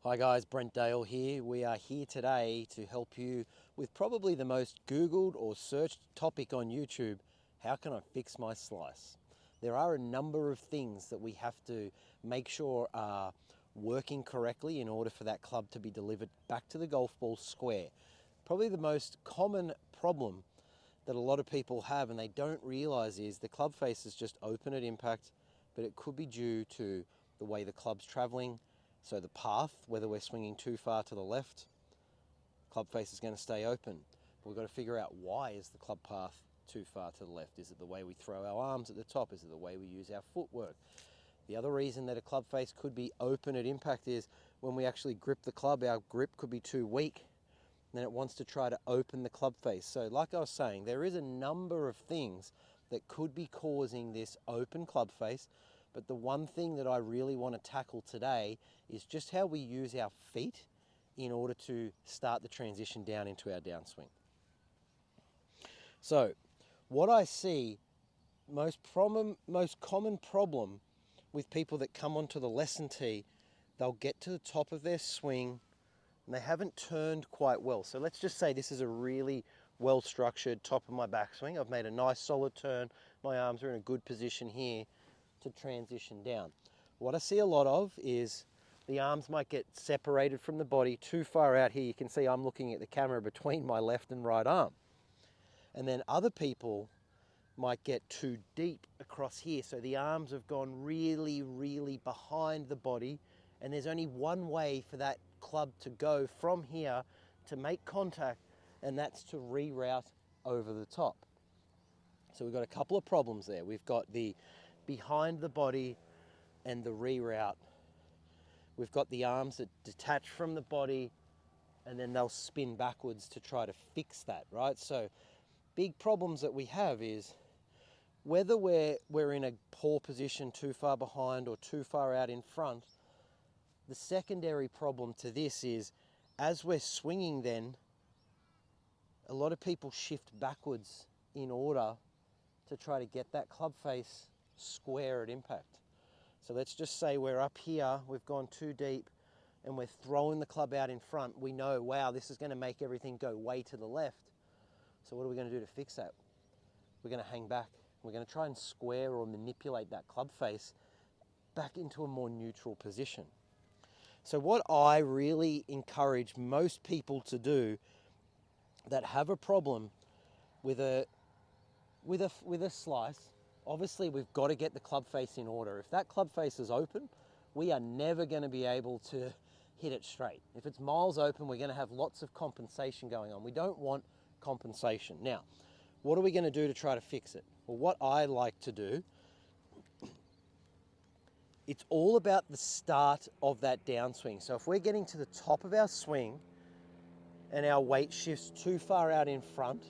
Hi guys, Brent Dale here. We are here today to help you with probably the most Googled or searched topic on YouTube. How can I fix my slice? There are a number of things that we have to make sure are working correctly in order for that club to be delivered back to the golf ball square. Probably the most common problem that a lot of people have and they don't realize is the club face is just open at impact, but it could be due to the way the club's traveling. So the path, whether we're swinging too far to the left, club face is going to stay open. But we've got to figure out, why is the club path too far to the left? Is it the way we throw our arms at the top? Is it the way we use our footwork? The other reason that a club face could be open at impact is when we actually grip the club, our grip could be too weak. Then it wants to try to open the club face. So like I was saying, there is a number of things that could be causing this open club face. But the one thing that I really want to tackle today is just how we use our feet in order to start the transition down into our downswing. So what I see, most common problem with people that come onto the lesson tee, they'll get to the top of their swing and they haven't turned quite well. So let's just say this is a really well-structured top of my backswing. I've made a nice solid turn. My arms are in a good position here to transition down. What I see a lot of is the arms might get separated from the body too far out here. You can see I'm looking at the camera between my left and right arm. And then other people might get too deep across here. So the arms have gone really, really behind the body, and there's only one way for that club to go from here to make contact, and that's to reroute over the top. So we've got a couple of problems there. We've got the behind the body and the reroute. We've got the arms that detach from the body and then they'll spin backwards to try to fix that, right? So big problems that we have is whether we're in a poor position, too far behind or too far out in front. The secondary problem to this is, as we're swinging then, a lot of people shift backwards in order to try to get that club face square at impact. So let's just say we're up here, we've gone too deep, and we're throwing the club out in front. We know, wow, this is going to make everything go way to the left. So what are we going to do to fix that? We're going to hang back. We're going to try and square or manipulate that club face back into a more neutral position. So what I really encourage most people to do that have a problem with a slice, obviously we've got to get the club face in order. If that club face is open, we are never going to be able to hit it straight. If it's miles open, we're going to have lots of compensation going on. We don't want compensation. Now, what are we going to do to try to fix it? Well, what I like to do, it's all about the start of that downswing. So if we're getting to the top of our swing and our weight shifts too far out in front,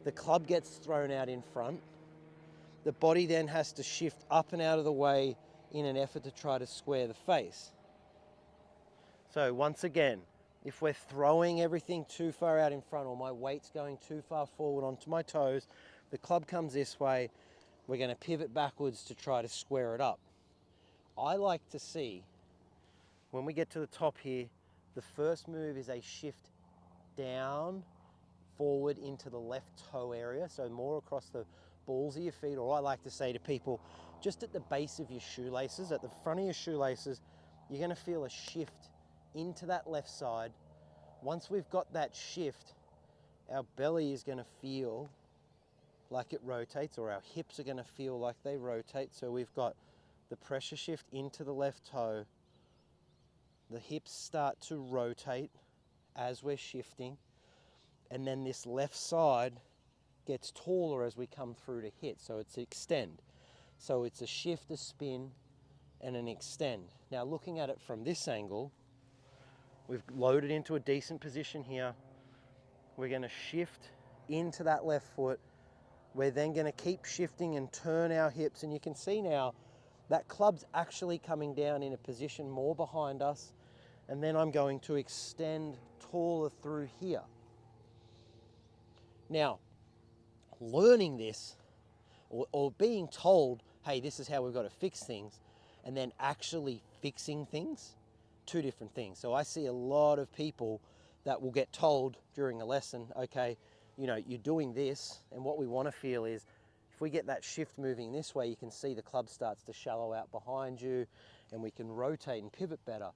the club gets thrown out in front. The body then has to shift up and out of the way in an effort to try to square the face. So once again, if we're throwing everything too far out in front or my weight's going too far forward onto my toes, the club comes this way, we're going to pivot backwards to try to square it up. I like to see, when we get to the top here, the first move is a shift down, forward into the left toe area, so more across the balls of your feet, or I like to say to people, just at the base of your shoelaces, at the front of your shoelaces, you're going to feel a shift into that left side. Once we've got that shift, our belly is going to feel like it rotates, or our hips are going to feel like they rotate. So we've got the pressure shift into the left toe. The hips start to rotate as we're shifting. And then this left side gets taller as we come through to hit. So it's extend. So it's a shift, a spin, and an extend. Now looking at it from this angle, we've loaded into a decent position here. We're going to shift into that left foot. We're then going to keep shifting and turn our hips. And you can see now that club's actually coming down in a position more behind us. And then I'm going to extend taller through here. Now, learning this or being told, hey, this is how we've got to fix things, and then actually fixing things, two different things. So I see a lot of people that will get told during a lesson, okay, you know, you're doing this, and what we want to feel is if we get that shift moving this way, you can see the club starts to shallow out behind you and we can rotate and pivot better.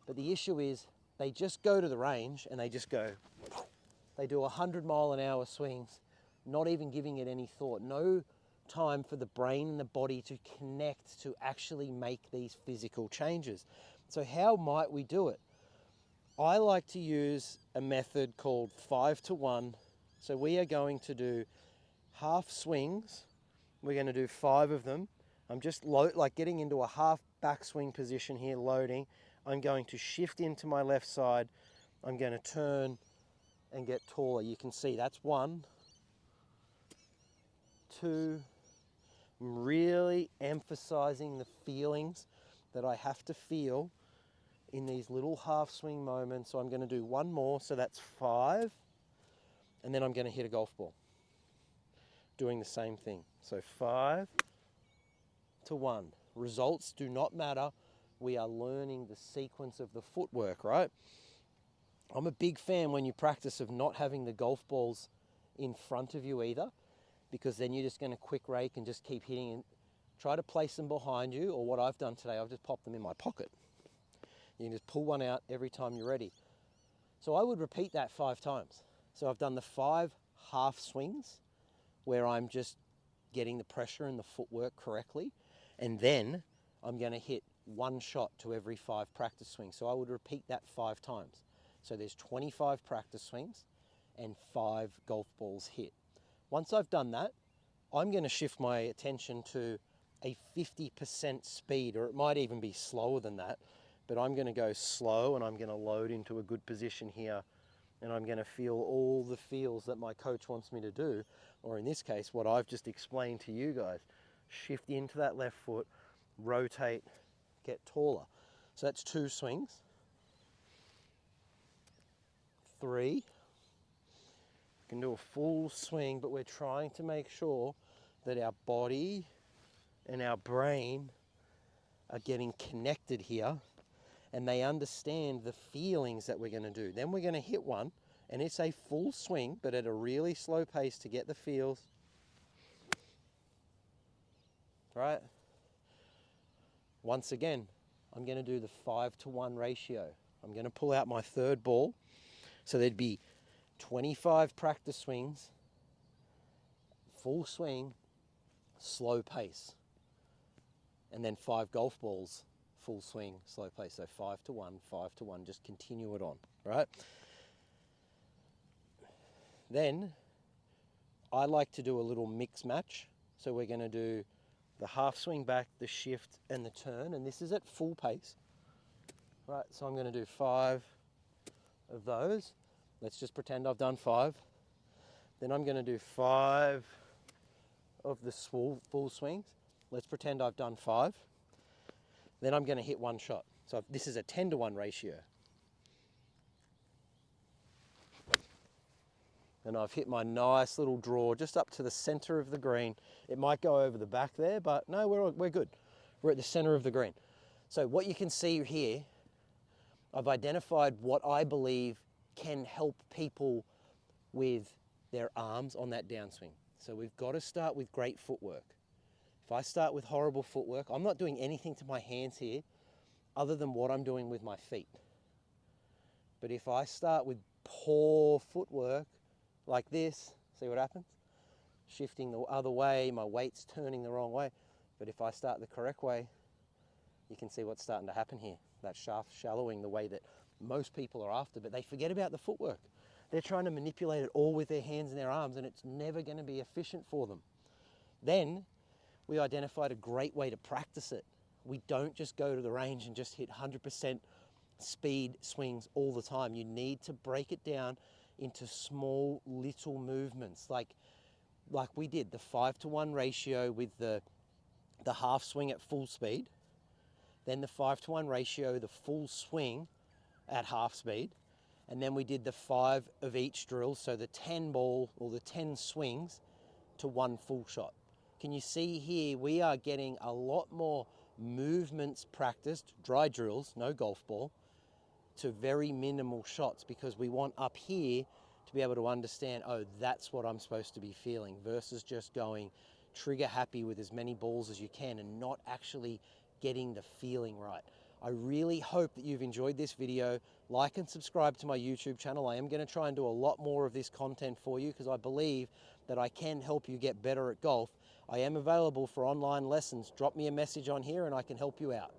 But the issue is they just go to the range and they just go, they do 100-mile-an-hour swings, not even giving it any thought. No time for the brain and the body to connect to actually make these physical changes. So how might we do it? I like to use a method called 5-to-1. So we are going to do half swings. We're going to do 5 of them. I'm just like getting into a half backswing position here, loading. I'm going to shift into my left side. I'm going to turn and get taller. You can see that's 1, 2. I'm really emphasizing the feelings that I have to feel in these little half swing moments. So I'm going to do 1 more, so that's 5, and then I'm going to hit a golf ball, doing the same thing. So 5-to-1. Results do not matter. We are learning the sequence of the footwork, right? I'm a big fan when you practice of not having the golf balls in front of you either, because then you're just going to quick rake and just keep hitting and try to place them behind you, or what I've done today, I've just popped them in my pocket. You can just pull one out every time you're ready. So I would repeat that 5 times. So I've done the 5 half swings where I'm just getting the pressure and the footwork correctly. And then I'm going to hit 1 shot to every 5 practice swings. So I would repeat that 5 times. So there's 25 practice swings and 5 golf balls hit. Once I've done that, I'm going to shift my attention to a 50% speed, or it might even be slower than that. But I'm going to go slow and I'm going to load into a good position here, and I'm going to feel all the feels that my coach wants me to do, or in this case, what I've just explained to you guys. Shift into that left foot, rotate, get taller. So that's 2 swings. 3. You can do a full swing, but we're trying to make sure that our body and our brain are getting connected here, and they understand the feelings that we're going to do. Then we're going to hit one, and it's a full swing, but at a really slow pace to get the feels. Right? Once again, I'm going to do the 5-to-1 ratio. I'm going to pull out my 3rd ball. So there'd be 25 practice swings, full swing, slow pace. And then 5 golf balls, full swing, slow pace. So 5-to-1, 5-to-1, just continue it on, right? Then I like to do a little mix match. So we're going to do the half swing back, the shift, and the turn. And this is at full pace, right? So I'm going to do 5 of those. Let's just pretend I've done 5. Then I'm going to do 5 of the full swings. Let's pretend I've done 5. Then I'm going to hit 1 shot. So this is a 10-to-1 ratio. And I've hit my nice little draw just up to the center of the green. It might go over the back there, but no, we're good. We're at the center of the green. So what you can see here, I've identified what I believe can help people with their arms on that downswing. So we've got to start with great footwork. If I start with horrible footwork, I'm not doing anything to my hands here other than what I'm doing with my feet. But if I start with poor footwork like this, see what happens? Shifting the other way, my weight's turning the wrong way. But if I start the correct way, you can see what's starting to happen here. That shaft shallowing the way that most people are after, but they forget about the footwork. They're trying to manipulate it all with their hands and their arms, and it's never going to be efficient for them. Then we identified a great way to practice it. We don't just go to the range and just hit 100% speed swings all the time. You need to break it down into small little movements, like we did the 5-to-1 ratio with the half swing at full speed, then the 5-to-1 ratio, the full swing at half speed, and then we did the 5 of each drill, so the 10 ball or the 10 swings to 1 full shot. Can you see here, we are getting a lot more movements practiced, dry drills, no golf ball, to very minimal shots, because we want up here to be able to understand, oh, that's what I'm supposed to be feeling, versus just going trigger happy with as many balls as you can and not actually getting the feeling right. I really hope that you've enjoyed this video. Like and subscribe to my YouTube channel. I am going to try and do a lot more of this content for you, because I believe that I can help you get better at golf. I am available for online lessons. Drop me a message on here and I can help you out.